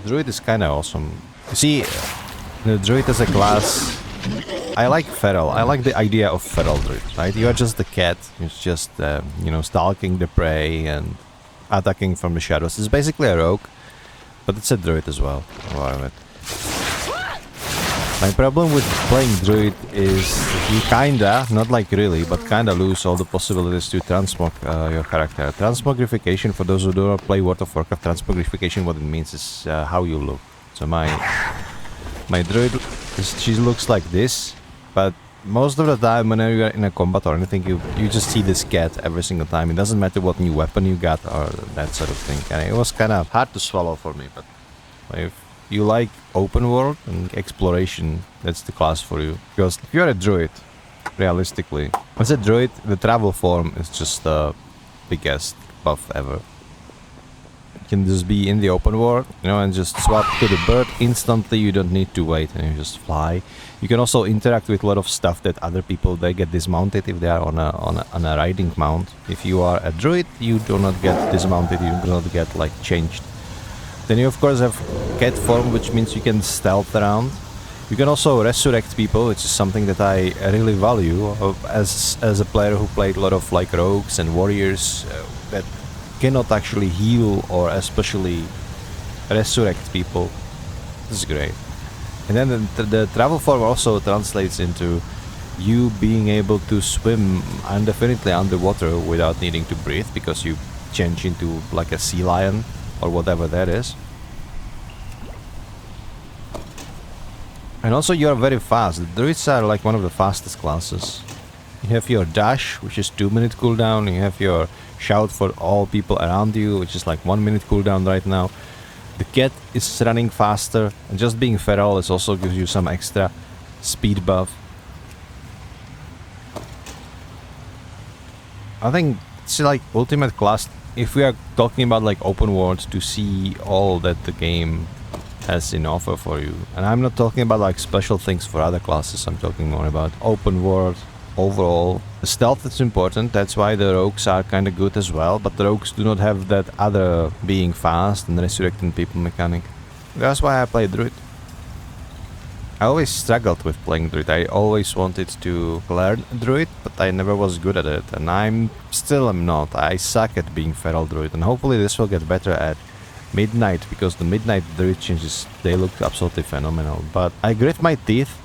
Druid is kind of awesome. You see, the Druid as a class, I like feral. I like the idea of feral Druid, right? You are just the cat. It's just, you know, stalking the prey and attacking from the shadows. It's basically a rogue, but it's a Druid as well. My problem with playing Druid is you kinda, not like really, but kinda lose all the possibilities to transmog your character. Transmogrification, for those who do not play World of Warcraft, transmogrification, what it means is how you look. So my Druid, she looks like this, but most of the time whenever you are in a combat or anything, you just see this cat every single time. It doesn't matter what new weapon you got or that sort of thing. And it was kind of hard to swallow for me, but if you like open world and exploration, that's the class for you. Because if you're a Druid, realistically, as a Druid, the travel form is just the biggest buff ever. You can just be in the open world, you know, and just swap to the bird instantly. You don't need to wait, and you just fly. You can also interact with a lot of stuff that other people, they get dismounted if they are on a riding mount. If you are a Druid, you do not get dismounted, you do not get like changed. Then you of course have cat form, which means you can stealth around. You can also resurrect people, which is something that I really value as a player who played a lot of like rogues and warriors that cannot actually heal or especially resurrect people. This is great. And then the travel form also translates into you being able to swim indefinitely underwater without needing to breathe, because you change into like a sea lion or whatever that is. And also you are very fast. The Druids are like one of the fastest classes. You have your dash, which is 2-minute cooldown. You have your shout for all people around you, which is like 1-minute cooldown right now. The cat is running faster, and just being feral is also gives you some extra speed buff. I think it's like ultimate class if we are talking about like open world, to see all that the game has in offer for you. And I'm not talking about like special things for other classes, I'm talking more about open world overall. The stealth is important, that's why the rogues are kind of good as well, but the rogues do not have that other being fast and resurrecting people mechanic. That's why I play Druid. I always struggled with playing Druid. I always wanted to learn Druid, but I never was good at it, and I'm still am not. I suck at being feral Druid, and hopefully this will get better at midnight, because the midnight Druid changes, they look absolutely phenomenal. But I grit my teeth,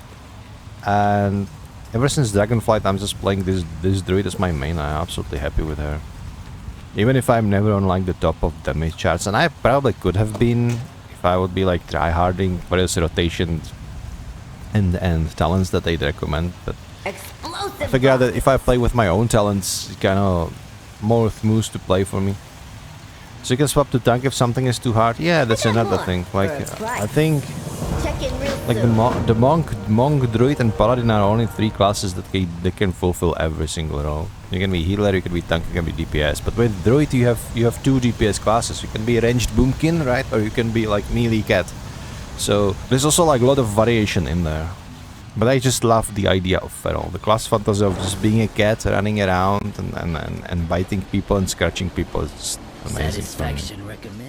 and ever since Dragonflight I'm just playing this Druid as my main. I'm absolutely happy with her. Even if I'm never on like the top of damage charts, and I probably could have been if I would be like tryharding various rotations and talents that they'd recommend, but I figure out that if I play with my own talents, it's kind of more smooth to play for me. So you can swap to tank if something is too hard. Yeah, that's another thing. Like I think like the monk, druid, and paladin are only 3 classes that they can fulfill every single role. You can be healer, you can be tank, you can be DPS. But with druid you have 2 DPS classes. You can be ranged boomkin, right, or you can be like melee cat. So there's also like a lot of variation in there. But I just love the idea of feral. The class fantasy of just being a cat, running around and biting people and scratching people is just amazing. Satisfaction recommended.